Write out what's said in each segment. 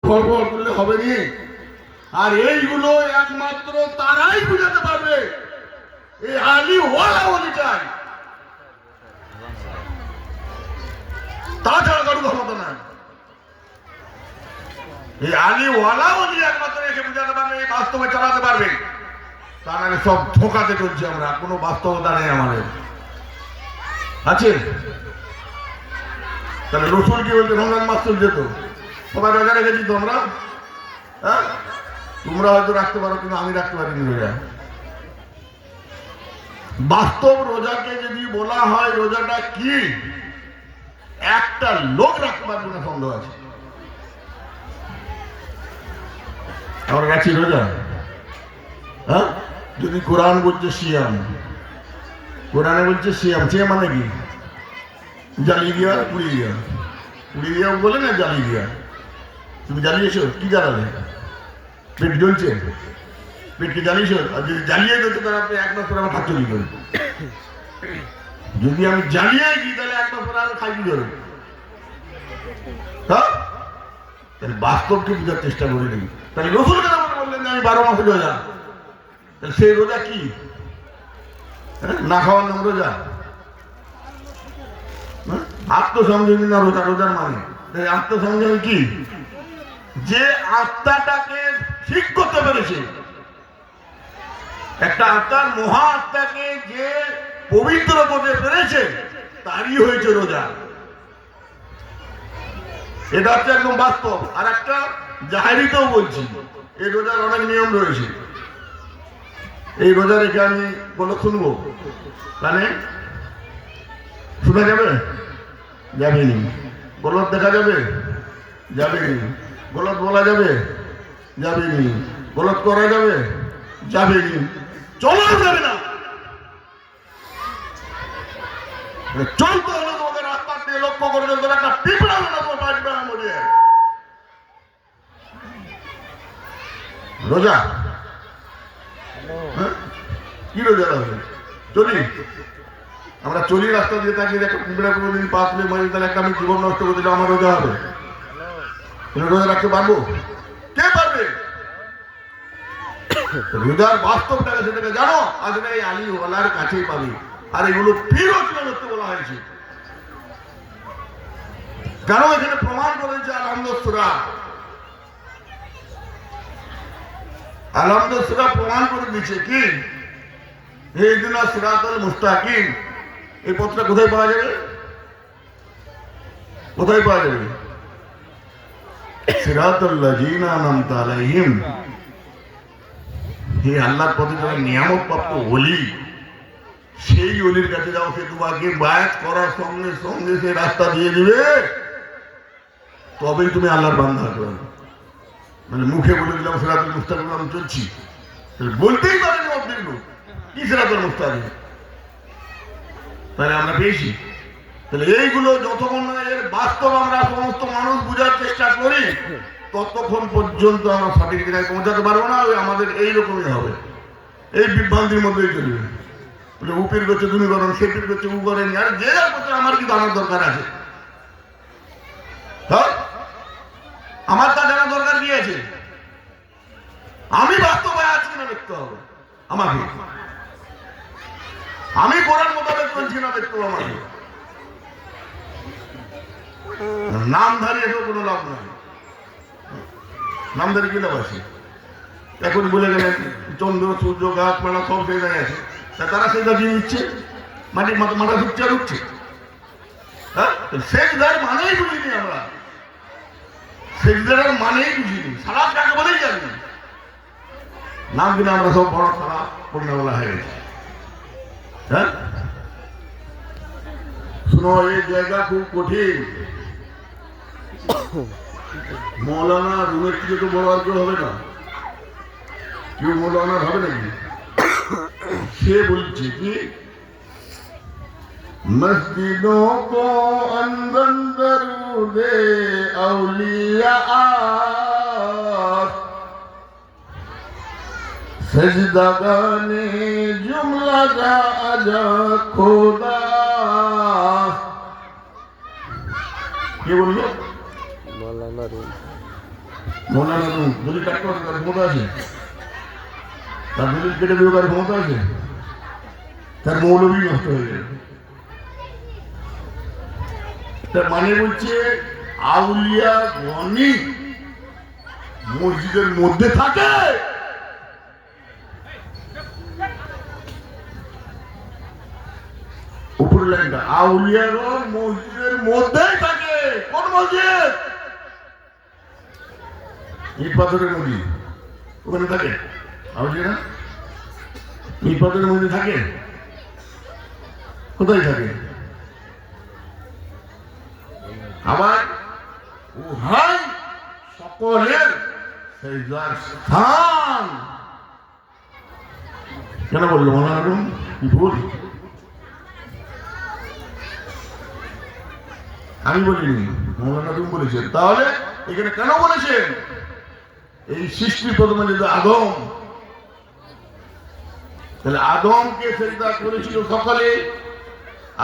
ফরফর করলে হবে নি। আর এইগুলো একমাত্র তারাই বুঝাতে পারবে এই আলী ওয়ালা ওলি চাই, তাছাড়া কারো ক্ষমতা নাই। এই আলী ওয়ালা ওলি একমাত্র এসে বুঝাতে পারবে, এই বাস্তবে চালাতে পারবে। তা নাহলে সব ধোঁকাতে চলছি আমরা, কোনো বাস্তবতা নেই আমাদের আছে। তাহলে রসুল কি বলতে রমজান মাস চলছে তো, সবাই রোজা রেখেছি তো আমরা, হ্যাঁ তোমরা হয়তো রাখতে পারো কিন্তু আমি রাখতে পারিনি রোজা। বাস্তব রোজাকে যদি বলা হয় রোজাটা কি, একটা লোক রাখতে পারবে না সন্দেহ আছে। আমরা রাখছি রোজা, হ্যাঁ যদি কোরআন বলছে সিয়াম, কোরআনে বলছে সিয়াম, সিয়াম মানে কি জ্বালিয়ে দেওয়া, পুড়িয়ে দেওয়া, পুড়িয়ে দেওয়া বলে না জ্বালিয়ে দেওয়া। তুমি জ্বালিয়েছো কি জ্বালালে? পেট জ্বলছে, পেটকে জ্বালিয়েছো। আর যদি জ্বালিয়ে দিতে তাহলে আপনি এক মাস পরে আমার খাচ্ছ কি করে? যদি আমি জ্বালিয়ে দিই তাহলে এক মাস পরে আমি খাই কি করে? তাহলে বাস্তবকে বোঝার চেষ্টা করে দেখি। তাহলে রসুল কেন বললেন যে আমি 12 মাসে রোজা, তাহলে সেই রোজা কি? না খাওয়ার নাম রোজা? আত্মসংযমী না রোজা? রোজার মানে আত্মসংযমী কি? যে আত্মাটাকে ঠিক করতে পেরেছে, একটা আত্মার মহা আত্মাকে যে পবিত্র করতে পেরেছে তারই হয়েছে রোজা। এটা হচ্ছে একদম বাস্তব। আর একটা জাহেরিতেও বলছি, এই রোজার অনেক নিয়ম রয়েছে। এই রোজা রেখে আমি বলো শুনবো, মানে শোনা যাবে? যাবেনি। গলত দেখা যাবে? যাবেনি। গলত বলা যাবে? যাবেনি। গলত করা যাবে? যাবেনি। চলাও যাবে না। চলতে হলে তোমাদের আত্মার দিয়ে লক্ষ্য করে চলতে হবে। একটা পিঁপড়া হলে তোমার বাঁচবে না মরে। রোজা কি রোজা হবে? চলি আমরা চলি রাস্তা দিয়ে তাকিয়ে একটা পিঁপড়া কোনোদিন পা তুলে মারি, তাহলে একটা আমি জীবন নষ্ট করে দিলে আমার রোজা হবে? রোজা রাখতে পারবো? কে পারবে? রোজার বাস্তবটাকে সেটাকে জানো, আসলে এই আলী ওয়ালার কাছেই পাবি। আর এগুলো ফিরোজনা করতে বলা হয়েছে, কেন এখানে প্রমাণ করেছে আলহামদুলিল্লাহ। আলহামদুলিল্লাহ প্রমাণ করে দিচ্ছে কি ইহদিনা সিরাতাল মুস্তাকিম। এই পথটা কোথায় পাওয়া যাবে? কোথায় পাওয়া যাবে? সিরাতাল লাযিনা আনআমতা আলাইহিম। হে আল্লাহর পথে যারা নিয়ামত প্রাপ্ত ওলি, সেই ওলির কাছে যাও, সে তোমাকে বায়াত করার সঙ্গে সঙ্গে সে রাস্তা দিয়ে দিবে, তবেই তুমি আল্লাহর বান্দা হতে পারবে। মানে মুখে বলে দিলাম সিরাতুল মুস্তাকিম আমি চলছি, বলতেই পারেনি অর্ধেক লোক কি সিরাতুল মুস্তাকিম, তাহলে আমরা পেয়েছি। তাহলে এইগুলো যতক্ষণ না এর বাস্তব আমরা সমস্ত মানুষ বোঝার চেষ্টা করি, ততক্ষণ পর্যন্ত আমরা সঠিক জায়গায় পৌঁছাতে পারবো না। আমাদের এইরকমই হবে, এই বিভ্রান্তির মধ্যেই চলবে। উপির করছে তুমি করেন, সেপির করছে উ করেন, আর যে যার করছে আমার কি জানার দরকার আছে? হ্যাঁ আমার তা জানার দরকার কি আছে? আমি বাস্তবে আছি না দেখতে হবে আমাকে, আমি কোরআন মোতাবেক চলছি না দেখতে হবে আমাকে। নামধারী এসব কোনো লাভ নাই। নামধারী কি লাভ আছে? এখন বলে গেলেন চন্দ্র সূর্য গাছপালা সব জায়গায় আছে, তারা সেই দাবি নিচ্ছে, মাটির মাথা ঢুকছে আর উঠছে। হ্যাঁ সেজদার মানেই বুঝিনি আমরা, সেজদার মানেই বুঝিনি, সালাত কাকে বলেই জানি না। নাম কিনা আমরা সব বড় খারাপ পণ্যবেলা হয়ে গেছে। হ্যাঁ শুনো, এই জায়গা খুব কঠিন। মৌলানা রুমের থেকে তো বড় আর কেউ হবে না। কেউ মৌলানা হবে নাকি? সে বলছে কি মসজিদों को अंदर दरूदे औलिया सजदागाने जुमला जा आजा खुदा। কে বললো? মৌলানা রুম। মৌলানা যদি কাট করে তার ক্ষমতা আছে, তার দলিল কেটে দেবে তার ক্ষমতা আছে, তার মৌলবী নষ্ট হয়ে যাবে। তার মানে বলছে আউলিয়া গণই মসজিদের মধ্যে থাকে, উপরে লাইনটা আউলিয়াগণ মসজিদের মধ্যেই থাকে। কোন মসজিদ? ইট পাথরের মসজিদ, ওখানে থাকে আউলিয়ারা। ইট পাথরের মধ্যে থাকে, কোথায় থাকে? আবার উহাই সকলের সেজদার স্থান। কেন বললো মনোরম? কি ভুল? আমি বলিনি, মৌলানা তুমি বলেছেন। তাহলে এখানে কেন বলেছেন? এই সৃষ্টি প্রথমে যদি আদম, তাহলে আদমকে সেজদা করেছিল সকালে।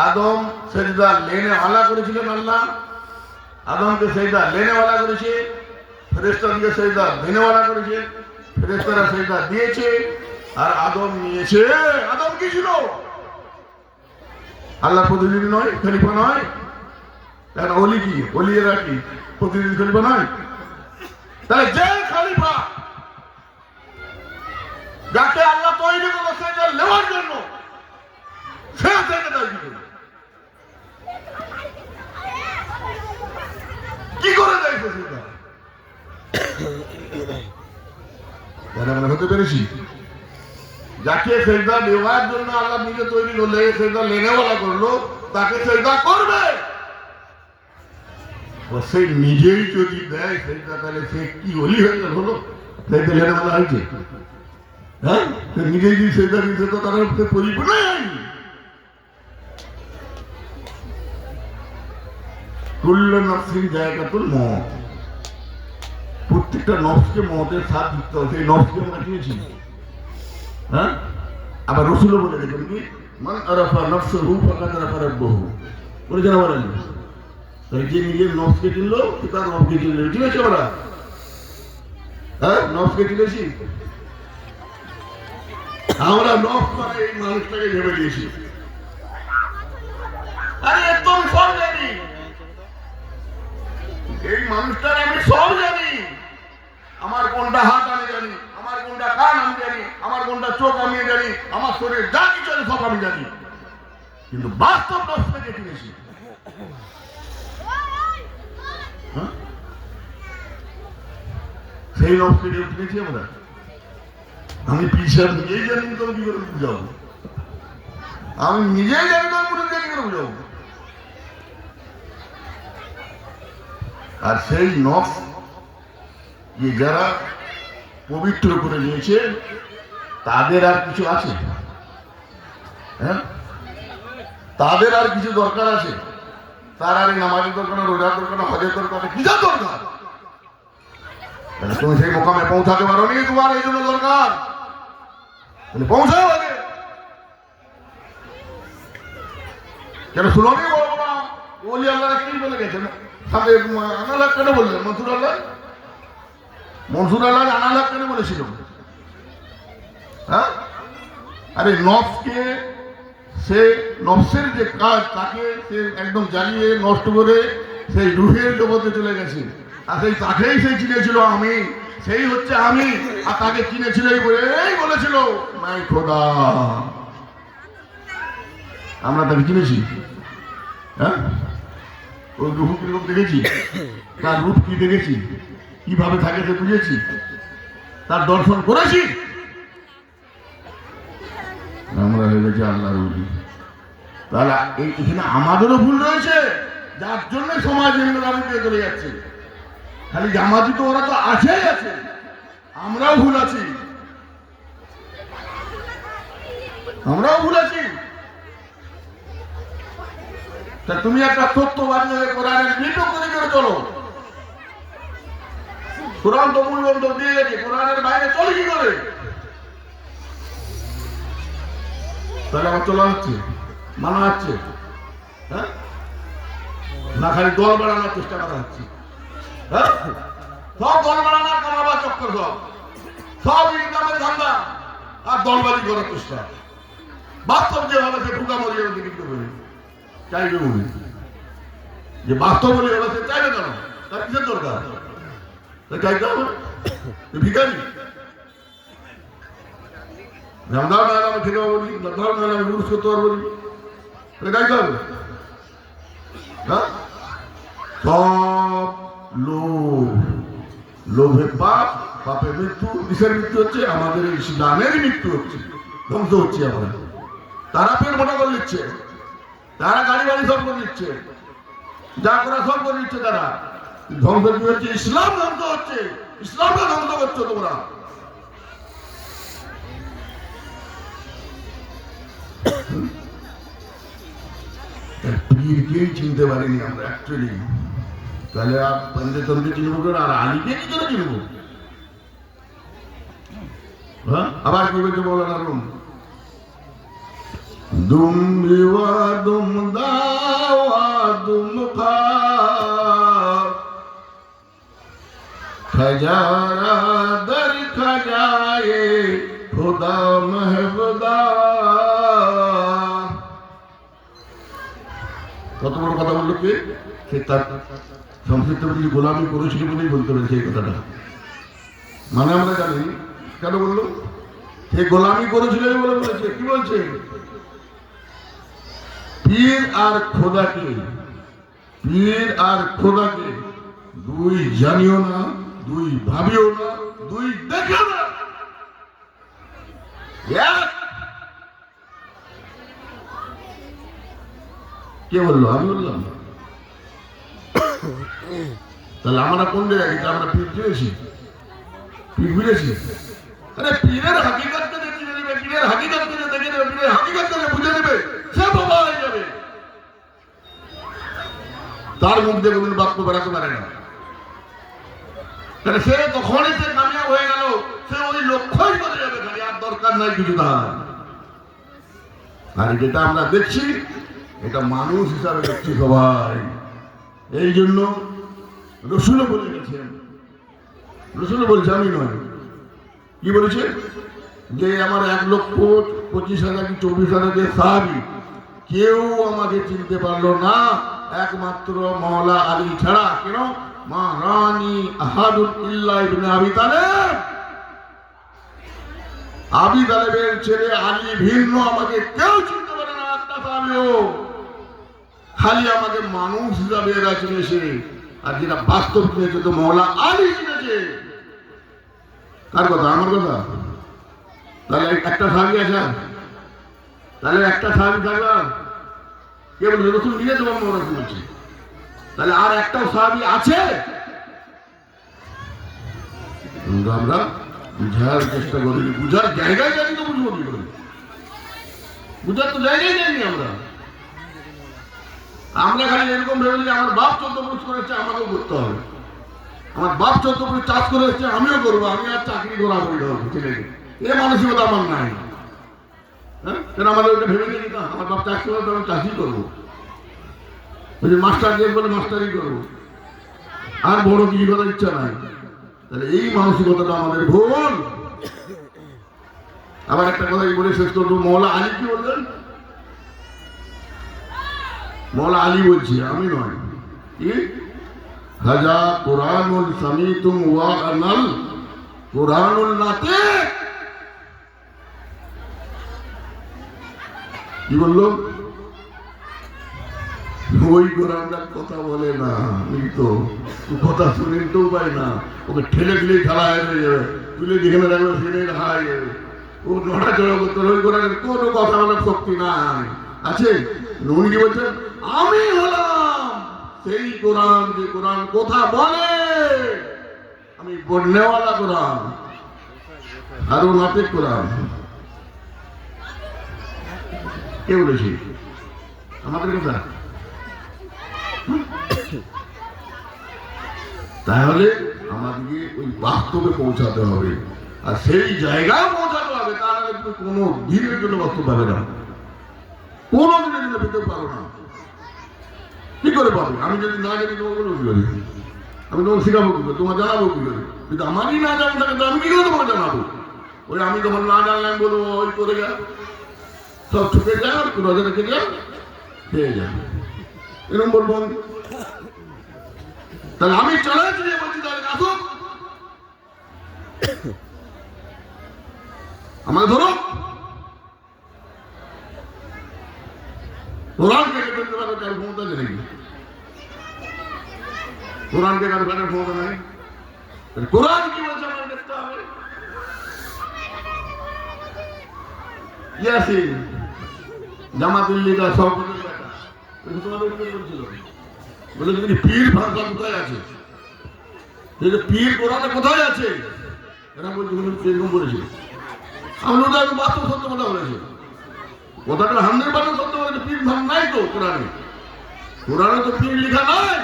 আদম সেজদা লেনে আলা করেছিলেন আল্লাহ, আদমকে সেজদা লেনে ওয়ালা করেছে, ফেরেশতাদেরকে সেজদা দেনে ওয়ালা করেছে, ফেরেশতারা সেজদা দিয়েছে আর আদম নিয়েছে। আদম কি ছিল? আল্লাহ প্রতিনিধি নয়, খলিফা নয়। কারণ অলি কি, অলিয়েরা কি প্রতিনিধি খলিফা নয়? তাহলে যে খলিফা যাকে আল্লাহ তৈরি করলো সেটা নেওয়ার জন্য, সে থেকে তৈরি করলো কি করে যাইছে সেটা? হতে পেরেছি যাকে সেজদা দেওয়ার জন্য আল্লাহ নিজে তৈরি করলে, সেজদা লেনেওয়ালা করলো, তাকে সেজদা করবে। সে নিজেই যদি দেয় সেটা, তাহলে সে কি অলি হয়ে গেল? হলো সেটা লেনেওয়ালা হয়েছে? হ্যাঁ, নিজেই যদি সেজদা দিতে তো তারা পরিপূর্ণ হয়নি। কুল্লু নফসিন যায়কাতুল মউত, প্রত্যেকটা নফসকে মওতের স্বাদ দিতে হবে। সেই নফসকে আমরা কিনেছি। হ্যাঁ, আবার রসুলও বলে দেখবেন কি, মান আরাফা নফসাহু ফাকাদ আরাফা রাব্বাহু, বলেছেন। বলেন যে নিজের নফসকে চিনলো তার রবকে চিনলো। চিনেছি আমরা? হ্যাঁ, নফসকে চিনেছি আমরা। নফস মানে এই মানুষটাকে ভেবে দিয়েছি, আরে একদম সব জানি, এই মানুষটার আমি সব জানি। আমার কোনটা হাত আমি জানি, আমার কোনটা কান আমি জানি, আমার কোনটা চোখ আমি জানি, আমার শরীর যা কিছু আছে সব আমি জানি। কিন্তু বাস্তব নফসকে চিনেছি। সেই নফসকে চিনেছি আমরা। আমি পিসার নিজেই জানি তো কি করে বুঝাবো? আমি নিজেই জানি তো কি করে বুঝাবো? আর সেই নফস যারা পবিত্র করে নিয়েছে তাদের আর কিছু আছে? হ্যাঁ, তাদের আর কিছু দরকার আছে? তার আর নামাজের দরকার, রোজার দরকার, হজের দরকার, কিসের দরকার? তুমি সেই মোকামে পৌঁছাতে পারো নি, তোমার এই জন্য দরকার। পৌঁছাও আগে। কেন শুনোনি? বলবো না বলি আল্লাহ কি বলে গেছেন? আনালাক কেন বললেন? মনসুর আল্লাহ আনালাক কেন বলেছিল? হ্যাঁ, আরে নফসকে, সে নফসের যে কাজ তাকে সে একদম জ্বালিয়ে নষ্ট করে সেই রুহের জগতে চলে গেছে। আর সেই তাকেই সে চিনেছিল আমি, সেই হচ্ছে আমি। আর তাকে চিনেছিল এই বলেছিল মাই খোদা। আমরা তাকে চিনেছি? হ্যাঁ, ওই রূপ কিরকম দেখেছি, তার রূপ কি দেখেছি, কিভাবে থাকে সে বুঝেছি, তার দর্শন করেছি। আমরা হয়ে গেছি আল্লাহর ওলি। তাহলে এখানে আমাদেরও ভুল রয়েছে, যার জন্য সমাজ এগুলো চলে যাচ্ছে। খালি জামাতি তো ওরা তো আছেই আছে, আমরাও ভুল আছি, আমরাও ভুল আছি। তা তুমি একটা তত্ত্ববাদ কোরআনের বিপক্ষে করে চলো। কোরআন তো মূল গ্রন্থ দিয়ে গেছে, কোরআনের বাইরে চলে কি করে? তাহলে আমার চলা হচ্ছে, মানা হচ্ছে, হ্যাঁ, না খালি দল বাড়ানোর চেষ্টা করা হচ্ছে। হ্যাঁ, সব দল বানানোর কামাবার চক্কর, সব ইনকামের ধান্দা আর দলবাজি করার চেষ্টা। বাস্তব যে হবে সে ঢুকা মরিয়ে কিন্তু বলি চাইবে বলি যে বাস্তব বলে হবে সে চাইবে কেন? তার কিসের দরকার? চাইতে হবে ভিখারি। রামদাও না আমি খেতে পারবো, রামদাও না আমি পুরুষ করতে পারবো, চাইতে হবে। হ্যাঁ, সব লোভ, লোভে পাপ, পাপে মৃত্যু, কিসের মৃত্যু হচ্ছে? আমাদের ইসলামের মৃত্যু হচ্ছে, ধ্বংস হচ্ছে। আমরা তারা পেট মোটা করে নিচ্ছে, তারা গাড়ি বাড়ি সব করে নিচ্ছে, যা করা সব করে নিচ্ছে। তারা ধ্বংস কি হচ্ছে? ইসলাম ধ্বংস হচ্ছে, ইসলামকে ধ্বংস করছো তোমরা। পীরকেই চিনতে পারিনি আমরা অ্যাকচুয়ালি, তাহলে আর পঞ্চতন্ত্রী চিনবো কেন? আর আলীকে কি করে চিনবো? হ্যাঁ, আবার কি বলছে বলার আরম? দুম বিওয়া দুম দাওয়া দুম খা খজারা দর খজায়ে খুদা মেহবুদা। কত বড় কথা বললো কে? সে তার সংক্ষিপ্ত গোলামি করেছিল বলেই বলতে পেরেছে এই কথাটা। মানে আমরা জানি কেন বললো? সে গোলামি করেছিল বলে বলেছে। কি বলছে? পীর আর খোদাকে, পীর আর খোদাকে দুই জানিও না, দুই ভাবিও না, দুই দেখো না, কে বললো? আমি বললাম। তাহলে আমরা কোন জায়গায়? আমরা পীর ফিরেছি, পীর ফিরেছি। আরে পীরের হাকিকতকে দেখে নেবে, পীরের হাকিকতকে দেখে নেবে, পীরের হাকিকতকে বুঝে নেবে, সে বাবা হয়ে যাবে। তার মুখ দিয়ে কোন বাক্য বেড়াতে পারে না। সে তখনই সে কামিয়াব হয়ে গেল, সে ওই লক্ষ্যই করে যাবে, খালি আর দরকার নাই কিছু। তার আর যেটা আমরা দেখছি এটা মানুষ হিসাবে দেখছি সবাই। এই জন্য রসুলও বলে গেছেন, রসুলও বলছে, আমি নয়। কি বলেছে? যে আমার 1,25,000 কি 24,000 যে সাহাবী, কেউ আমাকে চিনতে পারলো না একমাত্র মাওলা আলী ছাড়া। কেন? মা রানী আহাদুল ইল্লা ইবনে আবি তালেব, আবি তালেবের ছেলে আলী ভিন্ন আমাকে কেউ চিনতে পারে না। একটা সাহাবীও খালি আমাকে মানুষ হিসাবে এরা চিনেছে, আর যেটা বাস্তব চিনেছে তো মাওলা আলী চিনেছে। কার কথা? আমার কথা। তাহলে একটা সাহাবী আছে, তাহলে একটা সাহাবী থাকবে। কে বলছে? রসুল নিজে তোমার মনে বলছে। তাহলে আর একটাও সাহাবী আছে? আমরা বুঝার চেষ্টা করি, বুঝার জায়গায় জানি তো বুঝবো কি করে? বুঝার তো জায়গায় যাইনি আমরা। আমরা খালি এরকম ভেবে যে আমার বাপ 14 পুরুষ করেছে, আমাকেও করতে হবে। আমার বাপ 14 পুরুষ চাষ করে এসছে, আমিও করবো, আমি আর চাকরি করা করতে হবে ছেলেকে। এ মানসিকতা আমার নাই। হ্যাঁ, কেন আমাদের ওটা ভেবে নিই না? আমার বাপ চাষ করে, আমি চাষই করবো। ওই যে মাস্টার দিয়ে বলে মাস্টারই করবো, আর বড় কিছু করার ইচ্ছা নাই। তাহলে এই মানসিকতাটা আমাদের ভুল। আবার একটা কথাই বলে শেষ করবো। মাওলা আলী কি বললেন? মাওলা আলী বলছি, আমি নয়। কি? হাজা কুরআনুল সামিতুম ওয়া আনাল কুরআনুল নাতিক। কি বললো? ওই কোরআনটা কথা বলে না, তো কথা শুনতেও পাই না। ওকে ঠেলে ঠেলে খেলা হয়ে যাবে, তুলে যেখানে রাখবে সেখানে রাখা হয়ে যাবে। ও নড়াচড়া করতে, ওই কোরআনের কোনো কথা বলার শক্তি নাই। আছে? উনি কি বলছেন? আমি হলাম সেই কোরআন, যে কোরআন কথা বলে। আমি বলনেওয়ালা কোরআন, আর ও নাতিক কোরআন। কে বলেছি? আমাদের কথা। তাহলে আমাদেরকে ওই বাস্তবে পৌঁছাতে হবে, আর সেই জায়গায় পৌঁছাতে হবে। তাহলে তুমি কোনো দিনের জন্য বাস্তব পাবে না, কোনো দিনের জন্য পেতে পারো না। কি করে পাবে? আমি যদি না জানি তোমাকে বলবো কি করে? আমি তোমাকে শেখাবো কি করে, তোমার জানাবো কি করে? কিন্তু আমারই না জানা থাকে তো আমি কি করে তোমাকে জানাবো? ওই আমি যখন না জানলাম বলবো ওই করে গেল, সব ছুটে যান, রোজা রেখে যান, খেয়ে যান, এরকম বলবো আমি। তাহলে আমি চ্যালেঞ্জ নিয়ে বলছি, তাহলে আসুক আমাকে ধরো, কোরআনকে ফেলতে পারবে তার ক্ষমতা আছে নাকি? কোরআনকে কারো ফেলার ক্ষমতা নাই। কোরআন কি বলছে আমার দেখতে হবে। ইয়াসিন জামাতুল্লিকা সভাপতির বেটা বলছিল, বলে তুমি পীর ভাষা কোথায় আছে, পীর কোরআনে কোথায় আছে? এরা বলছে এরকম বলেছে। আমি ওটা বাস্তব সত্য কথা বলেছে, কথাটা 100% সত্য বলেছে। পীর ভাব নাই তো কোরআনে, কোরআনে তো পীর লেখা নাই।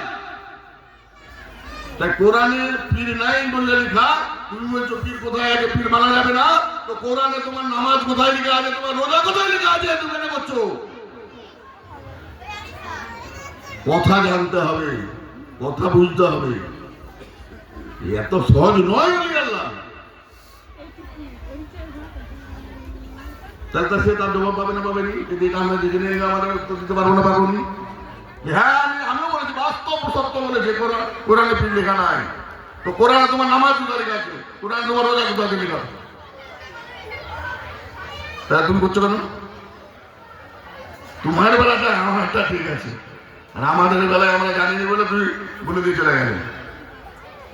তাই কোরআনে পীর নাই বললে লেখা, তুমি বলছো পীর কোথায় আছে, পীর মানা যাবে না। তো কোরআনে তোমার নামাজ কোথায় লেখা আছে, তোমার রোজা কোথায় লেখা আছে, তুমি কেন করছো? কথা জানতে হবে, কথা বুঝতে হবে, এত সহজ নয়। আল্লাহ তাহলে সে তার জবাব পাবে না, পাবেনি? যদি এটা আমরা দেখে নিয়ে আমাদের উত্তর দিতে পারবো না, পারবো নি? হ্যাঁ আমিও বলেছি, বাস্তব সত্য বলেছে কোরআনে পীর লেখা নাই। তো কোরআনে তোমার নামাজ কোথায় লেখা আছে, কোরআনে তোমার রোজা কোথায় লেখা? তাহলে তুমি করছো কেন? তোমার বেলাটা আমারটা ঠিক আছে, আর আমাদের বেলায় আমরা জানিনি বলে তুই বলে দিয়ে চলে গেলে।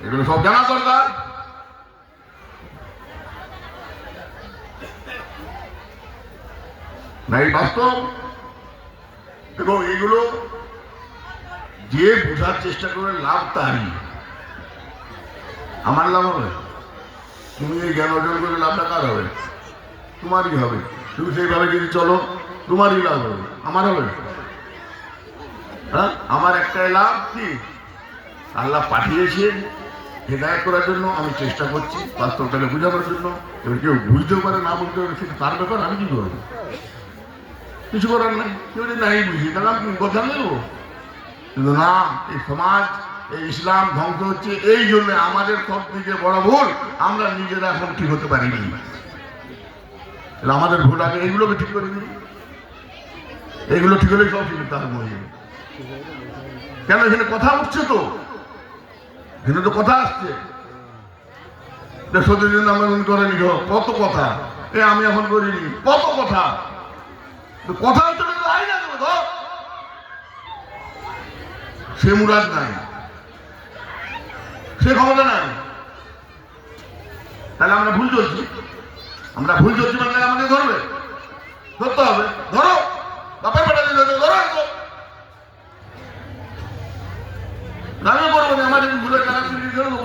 এগুলো সব জানা দরকার। নাই বাস্তব। দেখো এগুলো যে বোঝার চেষ্টা করে লাভ তারই, আমার লাভ হবে। তুমি এই জ্ঞান অর্জন করে লাভটা কার হবে? তোমারই হবে। তুমি সেইভাবে যদি চলো তোমারই লাভ হবে, আমার হবে? হ্যাঁ, আমার একটাই লাভ কি, আল্লাহ পাঠিয়েছেন হেদায়েত করার জন্য। আমি চেষ্টা করছি বাস্তবটাকে বুঝাবার জন্য। এবার কেউ বুঝতেও পারে, না বুঝতে পারে, সেটা তার ব্যাপার। আমি কি করবো? কিছু করার নাই। কেউ যদি নাই বুঝি তাহলে আমি কথা নেবো। কিন্তু না, এই সমাজ, এই ইসলাম ধ্বংস হচ্ছে এই জন্য। আমাদের সব থেকে বড় ভুল, আমরা নিজেরা এখন ঠিক হতে পারিনি। আমাদের ভুল আগে এইগুলোকে ঠিক করে দিই, এইগুলো ঠিক হলেই সব ঠিক তার মনে। কেন এখানে কথা উঠছে, তো এখানে তো কথা আসছে। সত্যি আমরা করেনি, কত কথা আমি এখন করিনি, কত কথা। কথা হচ্ছে না, সে মুরাদ নাই, সে ক্ষমতা নাই। তাহলে আমরা ভুল চলছি, আমরা ভুল চলছি মানে আমাদের ধরবে, ধরতে হবে। ধরো বাপের বেটা ধরো, আমিও করবো না। আমার ভুলের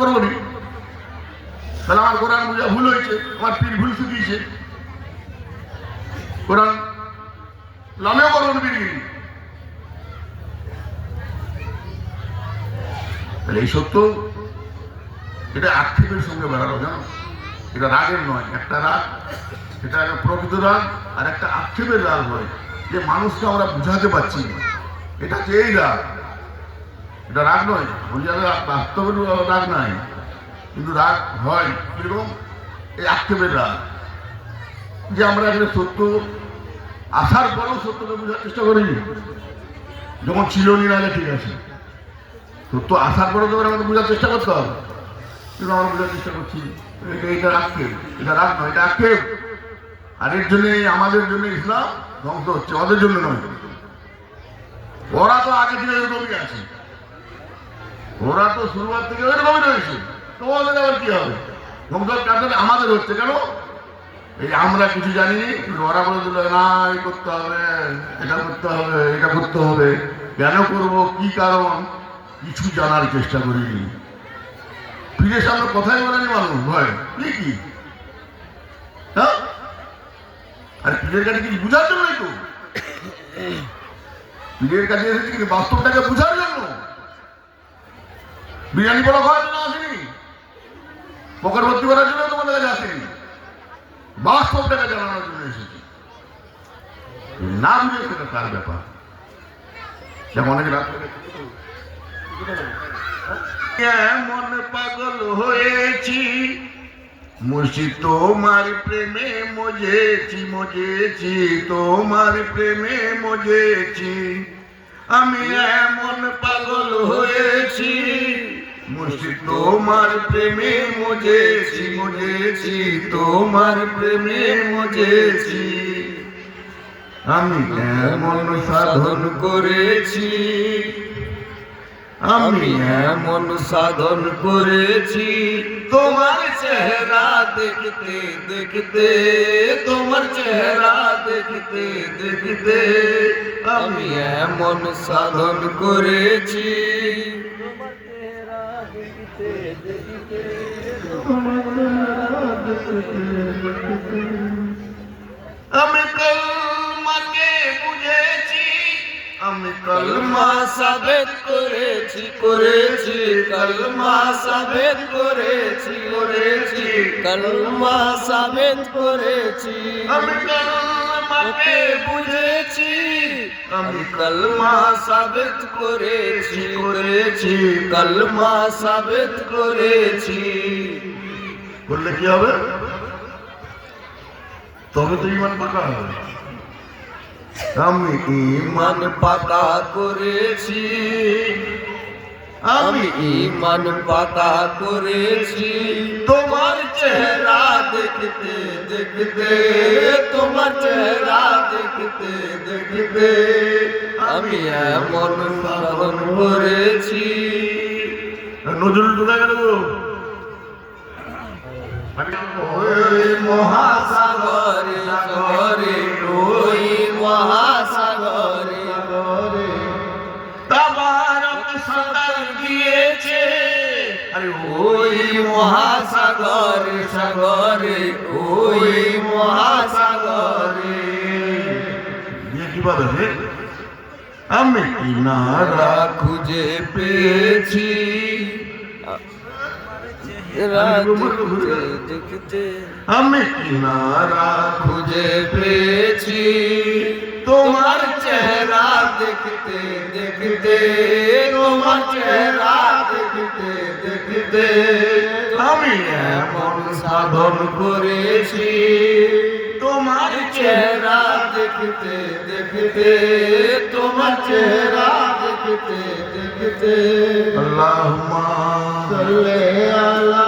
করবো নি। তাহলে আমার কোরআন বুঝা ভুল হয়েছে, আমার পীর ভুল শুকিয়েছে, কোরআন আমিও করবো না পীরগিরি। তাহলে এই সত্য, এটা আক্ষেপের সঙ্গে বেড়ানো, জানো? এটা রাগের নয়। একটা রাগ, এটা প্রকৃত রাগ, আর একটা আক্ষেপের রাগ হয় যে মানুষকে আমরা বুঝাতে পারছি না। এটা হচ্ছে এই রাগ, এটা রাগ নয়। বাস্তবের রাগ নাই, কিন্তু রাগ হয় কিরকম, এই আক্ষেপের রাগ। যে আমরা এখানে সত্য আসার পরেও সত্যকে বোঝার চেষ্টা করিনি। যখন ছিল নি, নাহলে ঠিক আছে। সত্য আসার পরেও তো আমাদের বোঝার চেষ্টা করতে হবে, কিন্তু আমরা বোঝার চেষ্টা করছি। এটা আক্ষেপ, এটা রাগ নয়, এটা আক্ষেপ। আর এর জন্য আমাদের জন্য ইসলাম ধ্বংস হচ্ছে, ওদের জন্য নয়। ওরা তো আগে থেকে এরকমই আছে, ওরা তো শুরুয়াত থেকে এরকমই রয়েছে। তোমাদের আবার কি হবে? ধ্বংস আমাদের হচ্ছে কেন? এই আমরা কিছু জানি, ওরা বলে দিল না এই করতে হবে, এটা করতে হবে, এটা করতে হবে। কেন করবো, কি কারণ, কিছু জানার চেষ্টা করিনি। ফিরে সামনে কথাই বলেনি মানুষ, ভয় কি? হ্যাঁ, আর পীরের কাছে কিছু বুঝার জন্যই তো। পীরের কাছে এসেছি কিন্তু বাস্তবটাকে বুঝার জন্য। বিরিয়ানি বড় খাওয়ার জন্য আসেনি, পকেট ভর্তি করার জন্য তোমাদের কাছে আসেনি, বাস্তবটাকে জানানোর জন্য এসেছি। না বুঝে সেটা তার ব্যাপার। যেমন অনেকে রাত এমন পাগল হয়েছি, মুর্শিদ তোমার প্রেমে মজেছি, মজেছি তোমার প্রেমে মজেছি। আমি এমন পাগল হয়েছি, মুর্শিদ তোমার প্রেমে মজেছি, মজেছি তোমার প্রেমে মজেছি। আমি এমন সাধন করেছি, আমি এমন সাধন করেছি, তোমার চেহারা দেখতে দেখতে, তোমার চেহারা দেখতে দেখতে। আমি এমন সাধন করেছি, তোমার চেহারা দেখতে দেখতে, তোমার চেহারা দেখতে দেখতে। আমি কলমাকে বুঝেছি, আমি কলমা সাবেত করেছি, করেছি কলমা সাবেত করেছি, করেছি কলমা সাবেত করেছি। আমি কলমাকে বুঝেছি, আমি কলমা সাবেত করেছি, করেছি কলমা সাবেত করেছি। বললে কি হবে? তবে তো ঈমান পাকা হবে। আমি ঈমান পাকা করেছি, আমি ঈমান পাকা করেছি, তোমার চেহারা দেখতে দেখতে, তোমার চেহারা দেখতে দেখতে। আমি এমন সাধন করেছি। নজরুল কোথায় গেল? ওই মহাসাগরে সাগরে, ওই মহাসাগরে সাগরে তাবারক সাগর দিয়েছে। আরে ওই মহাসাগরে সাগরে, ওই মহাসাগরে দিয়ে কি পাবে? আমি কিনারা খুঁজে পেয়েছি, আমি কিনারা খুঁজে পেয়েছি, তোমার চেহারা দেখতে দেখতে, তোমার চেহারা দেখতে দেখতে। আমি এমন সাধন করেছি, তোমার চেহারা দেখতে দেখতে, তোমার চেহারা দেখতে দেখতে। আল্লাহুম্মা সাল্লি আলা